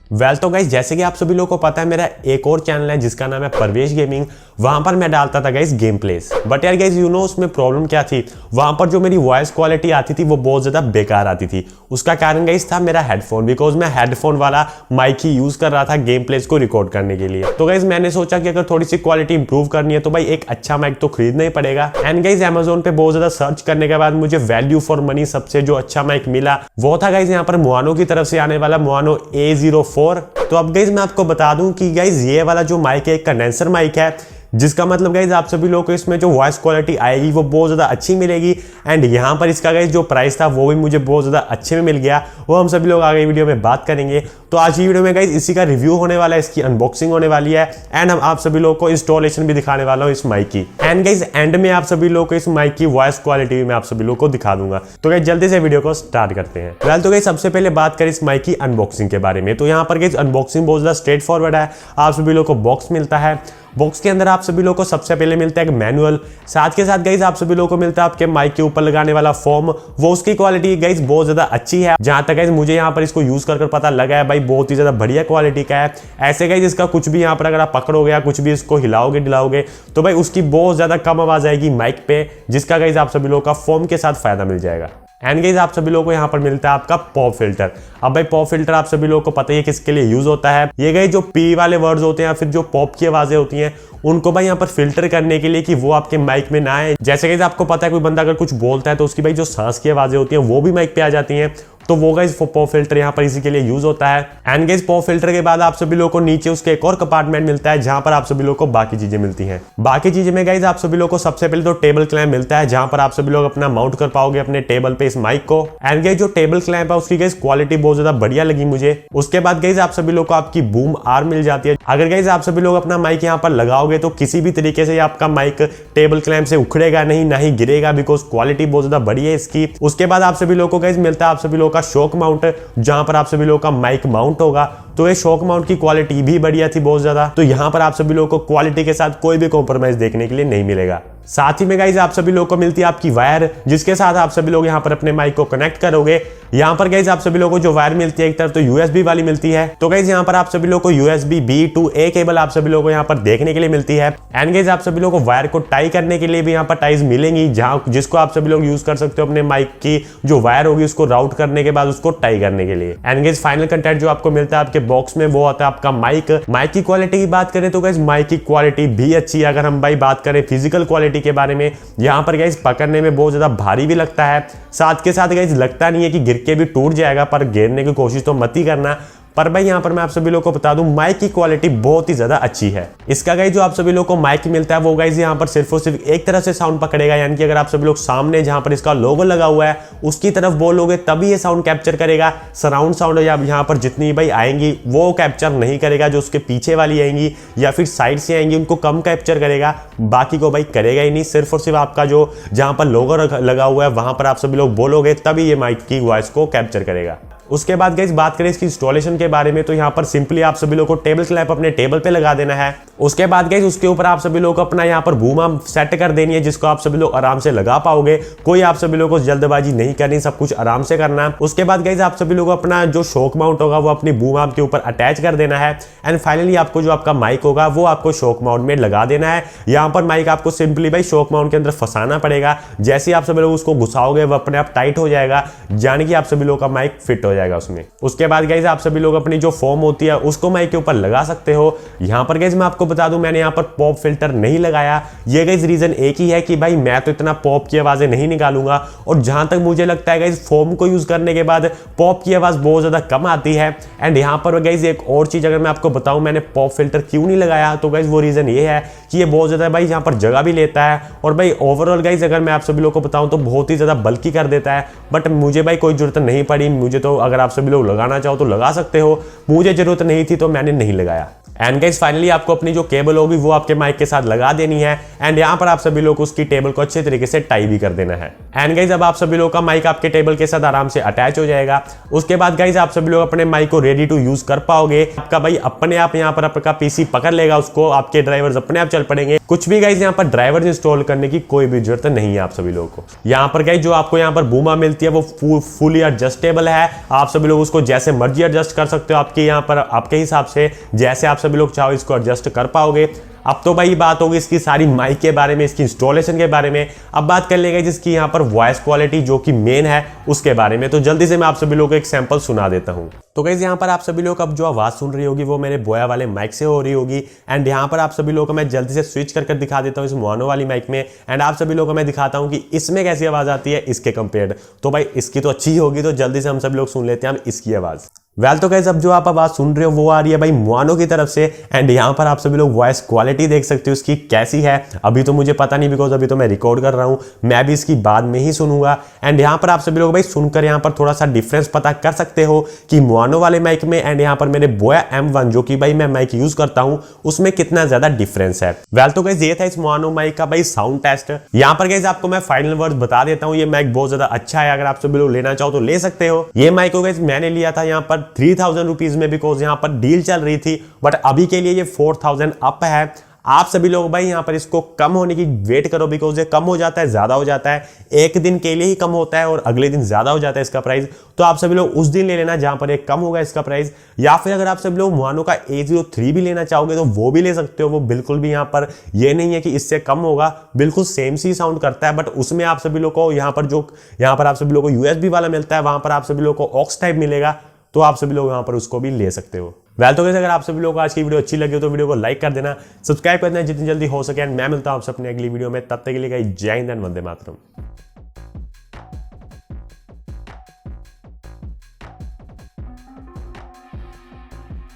तो गाइस जैसे कि आप सभी लोगों को पता है मेरा एक और चैनल है जिसका नाम है परवेश गेमिंग। वहां पर मैं डालता था गाइस गेम प्लेस, बट यार गाइस उसमें प्रॉब्लम क्या थी, वहां पर जो मेरी वॉइस क्वालिटी आती थी वो बहुत ज्यादा बेकार आती थी। उसका कारण गाइस था मेरा हेडफोन, बिकॉज मैं हेडफोन वाला माइक ही यूज कर रहा था गेम प्लेस को रिकॉर्ड करने के लिए। तो गाइस मैंने सोचा कि अगर थोड़ी सी क्वालिटी इंप्रूव करनी है तो भाई एक अच्छा माइक तो खरीदना ही पड़ेगा। एंड गाइस अमेजोन पे बहुत ज्यादा सर्च करने के बाद मुझे वैल्यू फॉर मनी सबसे जो अच्छा माइक मिला वो था गाइस यहाँ पर मोआनो की तरफ से आने वाला मोआनो A04। तो अब गाइस मैं आपको बता दूं कि गाइस ये वाला जो माइक है एक कंडेंसर माइक है, जिसका मतलब गाइस आप सभी लोगों को इसमें जो वॉइस क्वालिटी आएगी वो बहुत ज़्यादा अच्छी मिलेगी। एंड यहाँ पर इसका गाइस जो प्राइस था वो भी मुझे बहुत ज़्यादा अच्छे में मिल गया, वो हम सभी लोग आगे वीडियो में बात करेंगे। तो आज की वीडियो में गाइस इसी का रिव्यू होने वाला है, इसकी अनबॉक्सिंग होने वाली है एंड हम आप सभी लोगों को इंस्टॉलेशन भी दिखाने वाला हूँ इस माइक की। एंड गाइस एंड में आप सभी लोगों को इस माइक की वॉइस क्वालिटी भी मैं आप सभी लोगों को दिखा दूंगा। तो गाइस जल्दी से वीडियो को स्टार्ट करते हैं। तो गाइस सबसे पहले बात करें इस माइक की अनबॉक्सिंग के बारे में, तो यहाँ पर गाइस अनबॉक्सिंग बहुत ज़्यादा स्ट्रेट फॉरवर्ड है। आप सभी लोगों को बॉक्स मिलता है, बॉक्स के अंदर आप सभी लोगों को सबसे पहले मिलता है एक मैनुअल, साथ के साथ गाइस आप सभी लोगों को मिलता है आपके माइक के ऊपर लगाने वाला फोम। वो उसकी क्वालिटी गाइस बहुत ज्यादा अच्छी है, जहां तक गाइस मुझे यहाँ पर इसको यूज कर पता लगा है भाई बहुत ही ज्यादा बढ़िया क्वालिटी का है। ऐसे गाइस इसका कुछ भी यहाँ पर अगर आप पकड़ोगे या कुछ भी इसको हिलाओगे डिलाओगे तो भाई उसकी बहुत ज्यादा कम आवाज आएगी माइक पे, जिसका गाइस आप सभी लोगों का फोम के साथ फायदा मिल जाएगा। एंड गाइस आप सभी लोगों को यहाँ पर मिलता है आपका पॉप फिल्टर। अब भाई पॉप फिल्टर आप सभी लोगों को पता ही है किसके लिए यूज होता है। ये गाइस जो पी वाले वर्ड्स होते हैं या फिर जो पॉप की आवाजें होती हैं उनको भाई यहाँ पर फिल्टर करने के लिए कि वो आपके माइक में ना आए। जैसे गाइस आपको पता है कोई बंदा अगर कुछ बोलता है तो उसकी भाई जो सांस की आवाजें होती हैं वो भी माइक पे आ जाती हैं, तो वो गाइस पॉप फिल्टर यहाँ पर इसी के लिए यूज होता है। एंड गाइस पॉप फिल्टर के बाद आप सभी लोगों को नीचे उसके एक और कंपार्टमेंट मिलता है जहां पर आप सभी लोगों को बाकी चीजें मिलती हैं। बाकी चीजें में गाइस आप सभी लोगों को सबसे पहले तो टेबल क्लैंप मिलता है जहां पर आप सभी लोग अपना माउंट कर पाओगे अपने टेबल पे इस माइक को। एंड गाइस जो टेबल क्लैंप है उसकी गाइस क्वालिटी बहुत ज्यादा बढ़िया लगी मुझे। उसके बाद गाइस आप सभी लोग को आपकी बूम आर्म मिल जाती है। अगर गाइस आप सभी लोग अपना माइक यहाँ पर लगाओगे तो किसी भी तरीके से आपका माइक टेबल क्लैंप से उखड़ेगा नहीं, ना ही गिरेगा, बिकॉज क्वालिटी बहुत ज्यादा बढ़िया है इसकी। उसके बाद आप सभी लोगों को गाइस मिलता है आप सभी लोगों का शॉक माउंट, जहां पर आप सभी लोगों का माइक माउंट होगा। तो ये शॉक माउंट की क्वालिटी भी बढ़िया थी बहुत ज्यादा, तो यहां पर आप सभी लोगों को क्वालिटी के साथ कोई भी कॉम्प्रोमाइज देखने के लिए नहीं मिलेगा। साथ ही में गाइस आप सभी लोगों को मिलती है आपकी वायर, जिसके साथ आप सभी लोग यहां पर अपने माइक को कनेक्ट करोगे। यहां पर गाइस आप सभी लोगों को जो वायर मिलती है एक तरफ तो USB वाली मिलती है, तो गाइस यहां पर आप सभी लोगों को USB B to A cable आप सभी लोगों को यहां पर देखने के लिए मिलती है। एंड गाइस आप सभी लोगों को वायर को टाई करने के लिए भी यहां पर टाइज मिलेंगी, जहां जिसको आप सभी लोग यूज कर सकते हो अपने माइक की जो वायर होगी उसको राउट करने के बाद उसको टाई करने के लिए। एंड गाइस फाइनल कंटेंट जो आपको मिलता है आपके बॉक्स में वो आता है आपका माइक की क्वालिटी की बात करें तो गाइस माइक की क्वालिटी भी अच्छी है। अगर हम भाई बात करें फिजिकल क्वालिटी के बारे में, यहाँ पर गाइस पकड़ने में बहुत ज्यादा भारी भी लगता है, साथ के साथ गाइस लगता नहीं है कि गिर के भी टूट जाएगा, पर गिरने की कोशिश तो मत ही करना। पर भाई यहाँ पर मैं आप सभी लोगों को बता दूं माइक की क्वालिटी बहुत ही ज्यादा अच्छी है। इसका गाइस जो आप सभी लोगों को माइक मिलता है वो गाइस यहाँ पर सिर्फ और सिर्फ एक तरफ से साउंड पकड़ेगा, यानी कि अगर आप सभी लोग सामने जहां पर इसका लोगो लगा हुआ है उसकी तरफ बोलोगे तभी ये साउंड कैप्चर करेगा। सराउंड साउंड या यहाँ पर जितनी भाई आएंगी वो कैप्चर नहीं करेगा, जो उसके पीछे वाली आएंगी या फिर साइड से आएंगी उनको कम कैप्चर करेगा, बाकी को भाई करेगा ही नहीं। सिर्फ और सिर्फ आपका जो जहां पर लोगो लगा हुआ है वहां पर आप सभी लोग बोलोगे तभी ये माइक की वॉइस को कैप्चर करेगा। उसके बाद गाइस बात करें इसकी इंस्टॉलेशन के बारे में, तो यहाँ पर सिंपली आप सभी लोगों को टेबल क्लैंप अपने टेबल पे लगा देना है। उसके बाद गाइस उसके ऊपर आप सभी लोगों को अपना यहाँ पर बूम आर्म सेट कर देनी है, जिसको आप सभी लोग आराम से लगा पाओगे। कोई आप सभी लोगों को जल्दबाजी नहीं करनी, सब कुछ आराम से करना है। उसके बाद गाइस आप सभी लोगों को अपना जो शॉक माउंट होगा वो अपनी बूम आर्म के ऊपर अटैच कर देना है। एंड फाइनली आपको जो आपका माइक होगा वो आपको शॉक माउंट में लगा देना है। यहाँ पर माइक आपको सिंपली भाई शॉक माउंट के अंदर फंसाना पड़ेगा, जैसे आप सभी लोग उसको घुसाओगे वो अपने आप टाइट हो जाएगा, यानी कि आप सभी लोगों का माइक फिट हो जाएगा उसमें। उसके बाद गाइस आप सभी लोग अपनी जो फोम होती है उसको माइक के ऊपर लगा सकते हो। यहाँ पर गाइस मैं आपको बता दूं मैंने यहाँ पर पॉप फिल्टर नहीं लगाया। ये गाइस रीजन एक ही है कि भाई मैं तो इतना पॉप की आवाजें नहीं निकालूंगा, और जहां तक मुझे लगता है गाइस फोम को यूज करने के बाद पॉप की आवाज बहुत ज्यादा कम आती है। एंड यहाँ पर गाइस एक और चीज अगर मैं आपको बताऊं मैंने पॉप फिल्टर क्यों नहीं लगाया, तो गाइस वो रीजन ये है कि ये बहुत ज्यादा भाई यहाँ पर जगह भी लेता है, और भाई ओवरऑल गाइस अगर मैं आप सभी लोग को बताऊं तो बहुत ही ज्यादा बल्कि कर देता है। बट मुझे भाई कोई जरूरत नहीं पड़ी, मुझे तो अगर आप सभी लोग लगाना चाहो तो लगा सकते हो, मुझे जरूरत नहीं थी तो मैंने नहीं लगाया। एंड गाइस फाइनली आपको अपनी जो केबल होगी वो आपके माइक के साथ लगा देनी है एंड यहाँ पर आप सभी लोग उसकी टेबल को अच्छे तरीके से टाई भी कर देना है। एंड गाइज अब आप सभी लोग का माइक आपके टेबल के साथ आराम से अटैच हो जाएगा। उसके बाद गाइज आप सभी लोग अपने माइक को रेडी टू यूज कर पाओगे। आपका भाई अपने आप यहाँ पर आपका पीसी पकड़ लेगा उसको, आपके ड्राइवर्स अपने आप चल पड़ेंगे। कुछ भी गाइज यहाँ पर ड्राइवर्स इंस्टॉल करने की कोई भी जरूरत नहीं है आप सभी लोगों को। यहाँ पर गाइज जो आपको यहाँ पर बूमा मिलती है वो फुली एडजस्टेबल है। आप सभी लोग उसको जैसे मर्जी एडजस्ट कर सकते हो, आपके यहाँ पर आपके हिसाब से जैसे आप सभी लोग चाहो इसको एडजस्ट कर पाओगे। अब तो भाई बात होगी इसकी सारी माइक के बारे में, इसकी इंस्टॉलेशन के बारे में। अब बात कर लेंगे जिसकी यहाँ पर वॉइस क्वालिटी जो कि मेन है उसके बारे में। तो जल्दी से मैं आप सभी लोगों को एक सैंपल सुना देता हूँ। तो गाइस यहाँ पर आप सभी लोग अब जो आवाज सुन रही होगी वो मेरे बोया वाले माइक से हो रही होगी। एंड यहाँ पर आप सभी लोगों को मैं जल्दी से स्विच कर दिखा देता हूँ इस मोनो वाली माइक में। एंड आप सभी लोगों को मैं दिखाता हूँ कि इसमें कैसी आवाज आती है इसके कंपेयर्ड। तो भाई इसकी तो अच्छी ही होगी, तो जल्दी से हम सभी लोग सुन लेते हैं हम इसकी आवाज। वेल तो गाइस अब जो आप आवाज सुन रहे हो वो आ रही है भाई मोनो की तरफ से। एंड यहाँ पर आप सभी लोग वॉइस क्वालिटी देख सकते हो इसकी कैसी है। अभी तो मुझे पता नहीं बिकॉज अभी तो मैं रिकॉर्ड कर रहा हूँ, मैं भी इसकी बाद में ही सुनूंगा। एंड यहाँ पर आप सभी लोग भाई सुनकर यहाँ पर थोड़ा सा डिफरेंस पता कर सकते हो कि मोनो वाले माइक में एंड यहाँ पर मेरे बोया M1 जो कि भाई मैं माइक यूज करता हूँ उसमें कितना ज्यादा डिफरेंस है। वेल तो गाइस ये था इस मोनो माइक का भाई साउंड टेस्ट। यहाँ पर गाइस आपको मैं फाइनल वर्ड बता देता हूँ, ये माइक बहुत ज्यादा अच्छा है। अगर आप सभी लोग लेना चाहो तो ले सकते हो। ये माइक को गाइस मैंने लिया था यहाँ पर 3000 रुपीज में, बिकॉज यहां पर डील चल रही थी। बट अभी के लिए ये 4000 अप है। आप सभी लोग भाई यहां पर इसको कम होने की वेट करो, बिकॉज ये कम हो जाता है, ज्यादा हो जाता है। एक दिन के लिए ही कम होता है और अगले दिन ज्यादा हो जाता है इसका प्राइस। तो आप सभी लोग उस दिन ले लेना जहां पर एक कम होगा इसका प्राइस। या फिर अगर आप सभी लोग मोनो का A03 भी लेना चाहोगे तो वो भी ले सकते हो। वो बिल्कुल भी यहां पर ये नहीं है कि इससे कम होगा, बिल्कुल सेम सी साउंड करता है। बट उसमें आप सभी लोग को यहां पर आप सभी लोग को USB वाला मिलता है, वहां पर आप सभी लोग को ऑक्स टाइप मिलेगा। तो आप सभी लोग यहाँ पर उसको भी ले सकते हो। वेल तो अगर आप सभी लोगों को आज की वीडियो अच्छी लगी हो तो वीडियो को लाइक कर देना, सब्सक्राइब कर देना जितनी जल्दी हो सके। एंड मैं मिलता हूँ आपसे अपनी अगली वीडियो में, तब तक के लिए जय हिंद, वंदे मातरम।